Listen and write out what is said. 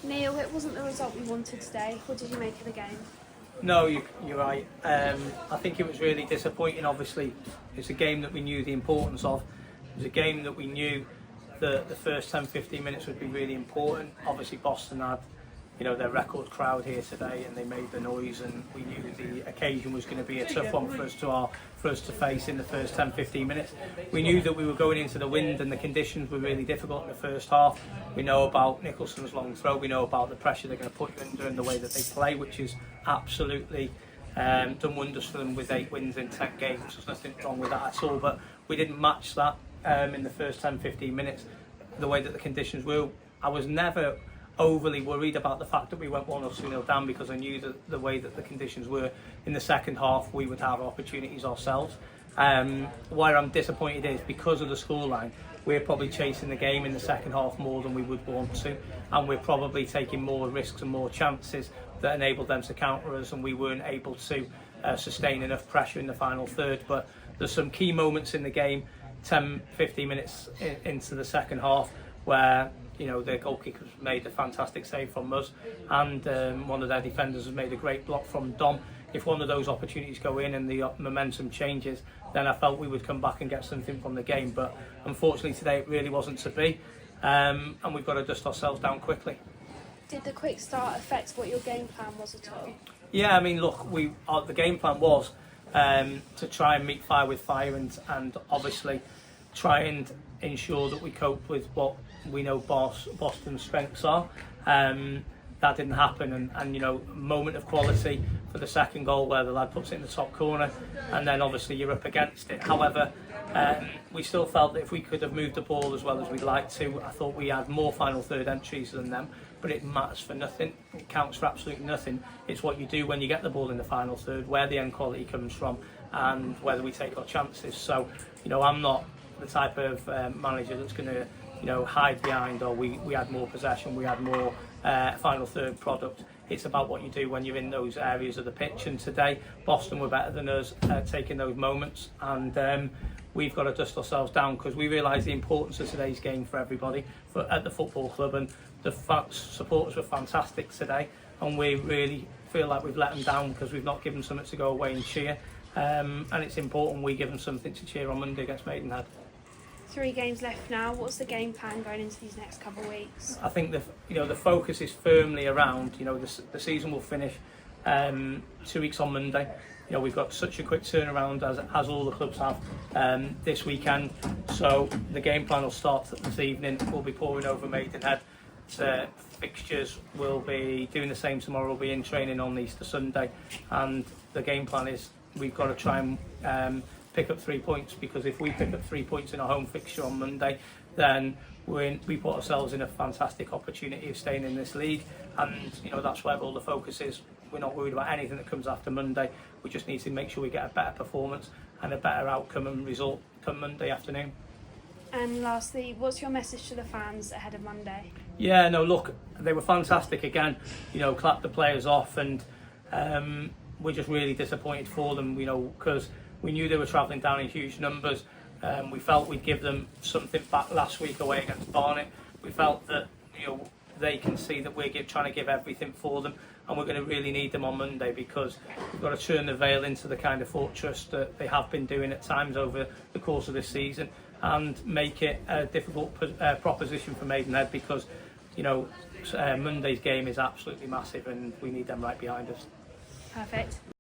Neil, it wasn't the result we wanted today. What did you make of the game? No, you're right. I think it was really disappointing. Obviously, it's a game that we knew the importance of. It was a game that we knew that the first 10-15 minutes would be really important. Obviously, Boston had, their record crowd here today, and they made the noise, and we knew the occasion was going to be a tough one for us to face in the first 10-15 minutes. We knew that we were going into the wind, and the conditions were really difficult in the first half. We know about Nicholson's long throw. We know about the pressure they're going to put you under and the way that they play, which is absolutely done wonders for them with 8 wins in 10 games. There's nothing wrong with that at all, but we didn't match that in the first 10-15 minutes. The way that the conditions were, I was never overly worried about the fact that we went 1 or 2-0 down, because I knew that the way that the conditions were in the second half, we would have opportunities ourselves. Where I'm disappointed is because of the scoreline, we're probably chasing the game in the second half more than we would want to, and we're probably taking more risks and more chances that enabled them to counter us, and we weren't able to sustain enough pressure in the final third. But there's some key moments in the game, 10-15 minutes into the second half, where their goalkeeper made a fantastic save from us, and one of their defenders has made a great block from Dom. If one of those opportunities go in and the momentum changes, then I felt we would come back and get something from the game. But unfortunately today it really wasn't to be, and we've got to dust ourselves down quickly. Did the quick start affect what your game plan was at all? Yeah, I mean, look, the game plan was to try and meet fire with fire, and obviously try and ensure that we cope with what we know Boston's strengths are. That didn't happen, and moment of quality for the second goal where the lad puts it in the top corner, and then obviously you're up against it. However, we still felt that if we could have moved the ball as well as we'd like to, I thought we had more final third entries than them, but it matters for nothing. It counts for absolutely nothing. It's what you do when you get the ball in the final third, where the end quality comes from, and whether we take our chances. So, I'm not the type of manager that's going to hide behind, or we had more possession, we had more final third product. It's about what you do when you're in those areas of the pitch, and today Boston were better than us taking those moments, and we've got to dust ourselves down, because we realise the importance of today's game for everybody at the football club, and the supporters were fantastic today, and we really feel like we've let them down because we've not given something to go away and cheer, and it's important we give them something to cheer on Monday against Maidenhead. 3 games left now. What's the game plan going into these next couple of weeks? I think the focus is firmly around, the season will finish 2 weeks on Monday. We've got such a quick turnaround as all the clubs have this weekend. So the game plan will start this evening. We'll be pouring over Maidenhead. Fixtures will be doing the same tomorrow. We'll be in training on Easter Sunday, and the game plan is we've got to try and pick up 3 points, because if we pick up 3 points in our home fixture on Monday, then we put ourselves in a fantastic opportunity of staying in this league, and that's where all the focus is. We're not worried about anything that comes after Monday. We just need to make sure we get a better performance and a better outcome and result come Monday afternoon. And lastly, what's your message to the fans ahead of Monday? Yeah, no, look, they were fantastic again. Clapped the players off, and we're just really disappointed for them. Because we knew they were travelling down in huge numbers. We felt we'd give them something back last week away against Barnet. We felt that they can see that we're trying to give everything for them, and we're going to really need them on Monday, because we've got to turn the Vale into the kind of fortress that they have been doing at times over the course of this season, and make it a difficult proposition for Maidenhead, because Monday's game is absolutely massive, and we need them right behind us. Perfect.